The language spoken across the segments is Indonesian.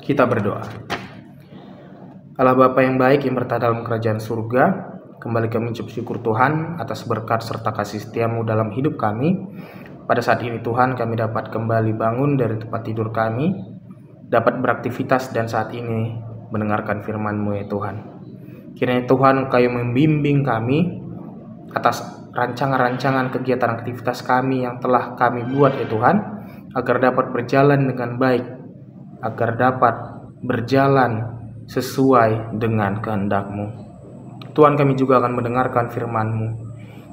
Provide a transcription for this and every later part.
Kita berdoa. Allah Bapa yang baik yang bertata dalam kerajaan surga, kembali kami ucap syukur Tuhan atas berkat serta kasih setiamu dalam hidup kami. Pada saat ini Tuhan, kami dapat kembali bangun dari tempat tidur kami, dapat beraktivitas dan saat ini mendengarkan firman-Mu ya Tuhan. Kiranya Tuhan Engkau yang membimbing kami atas rancangan-rancangan kegiatan aktivitas kami yang telah kami buat ya Tuhan, agar dapat berjalan dengan baik, agar dapat berjalan sesuai dengan kehendak-Mu. Tuhan, kami juga akan mendengarkan firman-Mu.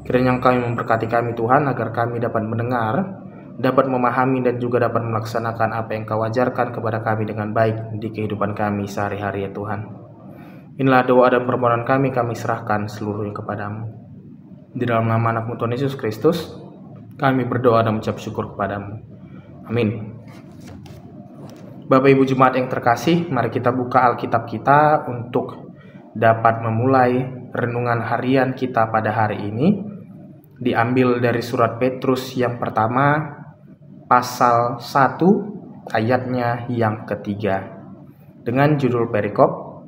Kiranya Engkau yang memberkati kami Tuhan, agar kami dapat mendengar, dapat memahami dan juga dapat melaksanakan apa yang Engkau ajarkan kepada kami dengan baik di kehidupan kami sehari-hari ya Tuhan. Inilah doa dan permohonan kami serahkan seluruhnya kepada-Mu. Di dalam nama anak-Mu Tuhan Yesus Kristus, kami berdoa dan mengucap syukur kepada-Mu. Amin. Bapak Ibu Jemaat yang terkasih, mari kita buka Alkitab kita untuk dapat memulai renungan harian kita pada hari ini. Diambil dari surat Petrus yang pertama, pasal 1, ayatnya yang ketiga. Dengan judul perikop,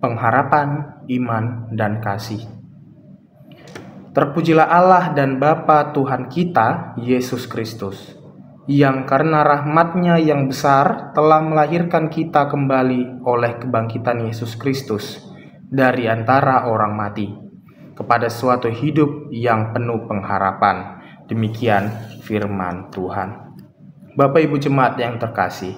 pengharapan, iman, dan kasih. Terpujilah Allah dan Bapa Tuhan kita, Yesus Kristus, yang karena rahmat-Nya yang besar telah melahirkan kita kembali oleh kebangkitan Yesus Kristus dari antara orang mati kepada suatu hidup yang penuh pengharapan. Demikian firman Tuhan. Bapak Ibu Jemaat yang terkasih,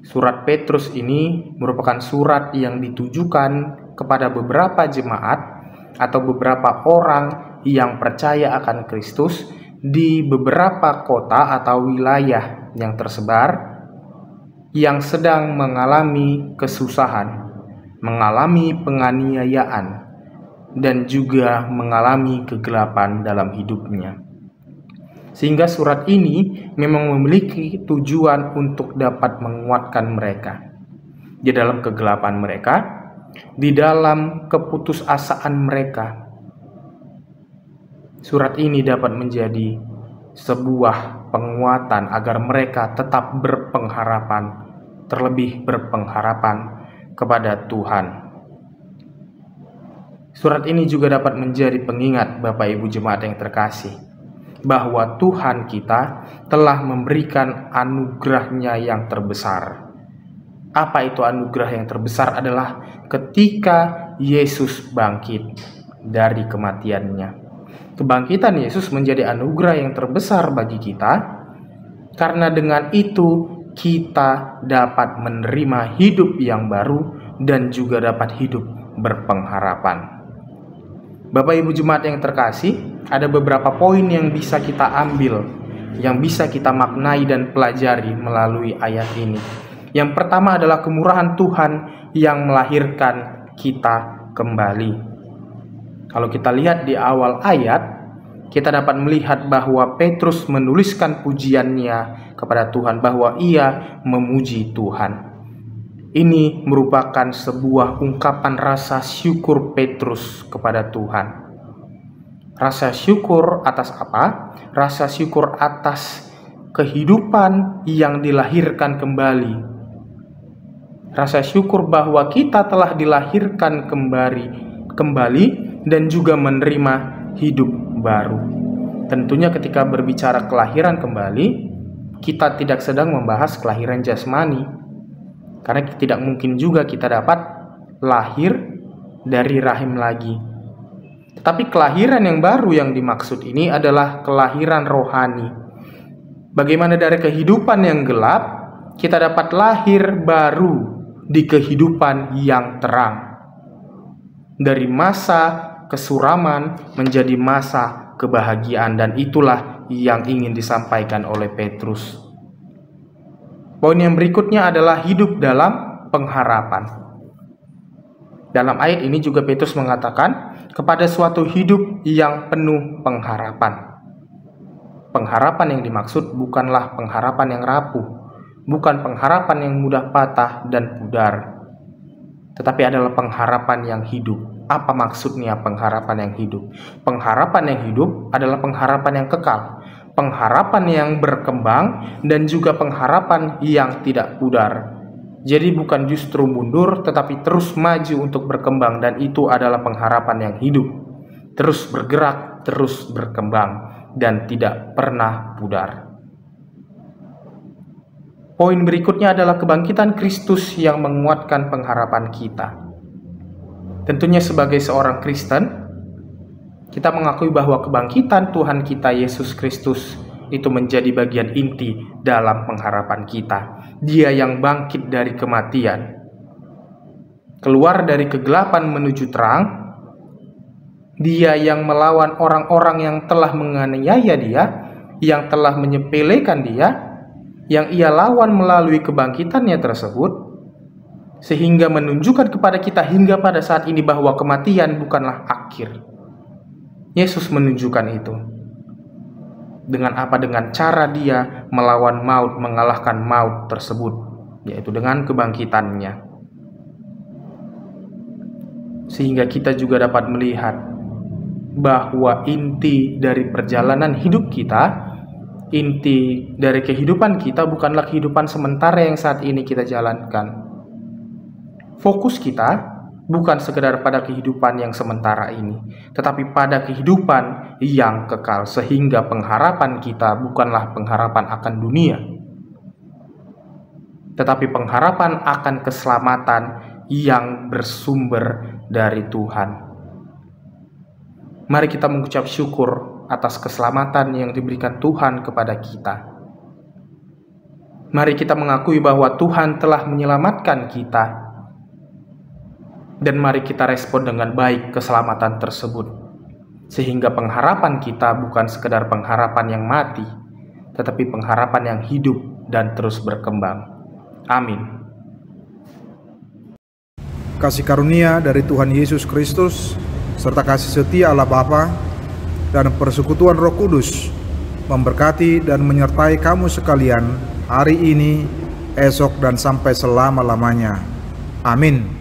surat Petrus ini merupakan surat yang ditujukan kepada beberapa jemaat atau beberapa orang yang percaya akan Kristus di beberapa kota atau wilayah yang tersebar, yang sedang mengalami kesusahan, mengalami penganiayaan, dan juga mengalami kegelapan dalam hidupnya. Sehingga surat ini memang memiliki tujuan untuk dapat menguatkan mereka di dalam kegelapan mereka, di dalam keputusasaan mereka. Surat ini dapat menjadi sebuah penguatan agar mereka tetap berpengharapan, terlebih berpengharapan kepada Tuhan. Surat ini juga dapat menjadi pengingat Bapak Ibu Jemaat yang terkasih, bahwa Tuhan kita telah memberikan anugerah-Nya yang terbesar. Apa itu anugerah yang terbesar? Adalah ketika Yesus bangkit dari kematian-Nya. Kebangkitan Yesus menjadi anugerah yang terbesar bagi kita, karena dengan itu kita dapat menerima hidup yang baru dan juga dapat hidup berpengharapan. Bapak Ibu Jemaat yang terkasih, ada beberapa poin yang bisa kita ambil, yang bisa kita maknai dan pelajari melalui ayat ini. Yang pertama adalah kemurahan Tuhan yang melahirkan kita kembali. Kalau kita lihat di awal ayat, kita dapat melihat bahwa Petrus menuliskan pujiannya kepada Tuhan, bahwa ia memuji Tuhan. Ini merupakan sebuah ungkapan rasa syukur Petrus kepada Tuhan. Rasa syukur atas apa? Rasa syukur atas kehidupan yang dilahirkan kembali. Rasa syukur bahwa kita telah dilahirkan kembali dan juga menerima hidup baru. Tentunya ketika berbicara kelahiran kembali, kita tidak sedang membahas kelahiran jasmani, karena tidak mungkin juga kita dapat lahir dari rahim lagi Tetapi kelahiran yang baru yang dimaksud ini adalah kelahiran rohani. Bagaimana dari kehidupan yang gelap, kita dapat lahir baru di kehidupan yang terang. Dari masa kesuraman menjadi masa kebahagiaan, dan itulah yang ingin disampaikan oleh Petrus. Poin yang berikutnya adalah hidup dalam pengharapan. Dalam ayat ini juga Petrus mengatakan kepada suatu hidup yang penuh pengharapan. Pengharapan yang dimaksud bukanlah pengharapan yang rapuh, bukan pengharapan yang mudah patah dan pudar, tetapi adalah pengharapan yang hidup. Apa maksudnya pengharapan yang hidup? Pengharapan yang hidup adalah pengharapan yang kekal, pengharapan yang berkembang, dan juga pengharapan yang tidak pudar. Jadi bukan justru mundur, tetapi terus maju untuk berkembang, dan itu adalah pengharapan yang hidup. Terus bergerak, terus berkembang, dan tidak pernah pudar. Poin berikutnya adalah kebangkitan Kristus yang menguatkan pengharapan kita. Tentunya sebagai seorang Kristen, kita mengakui bahwa kebangkitan Tuhan kita Yesus Kristus itu menjadi bagian inti dalam pengharapan kita. Dia yang bangkit dari kematian, keluar dari kegelapan menuju terang. Dia yang melawan orang-orang yang telah menganiaya dia, yang telah menyepelekan dia, yang ia lawan melalui kebangkitannya tersebut, sehingga menunjukkan kepada kita hingga pada saat ini bahwa kematian bukanlah akhir. Yesus menunjukkan itu. Dengan apa? Dengan cara dia melawan maut, mengalahkan maut tersebut, yaitu dengan kebangkitannya. Sehingga kita juga dapat melihat bahwa inti dari perjalanan hidup kita, inti dari kehidupan kita bukanlah kehidupan sementara yang saat ini kita jalankan. Fokus kita bukan sekedar pada kehidupan yang sementara ini, tetapi pada kehidupan yang kekal, sehingga pengharapan kita bukanlah pengharapan akan dunia, tetapi pengharapan akan keselamatan yang bersumber dari Tuhan. Mari kita mengucap syukur atas keselamatan yang diberikan Tuhan kepada kita. Mari kita mengakui bahwa Tuhan telah menyelamatkan kita, dan mari kita respon dengan baik keselamatan tersebut, sehingga pengharapan kita bukan sekedar pengharapan yang mati, tetapi pengharapan yang hidup dan terus berkembang. Amin. Kasih karunia dari Tuhan Yesus Kristus, serta kasih setia Allah Bapa, dan persekutuan Roh Kudus memberkati dan menyertai kamu sekalian hari ini, esok, dan sampai selama-lamanya. Amin.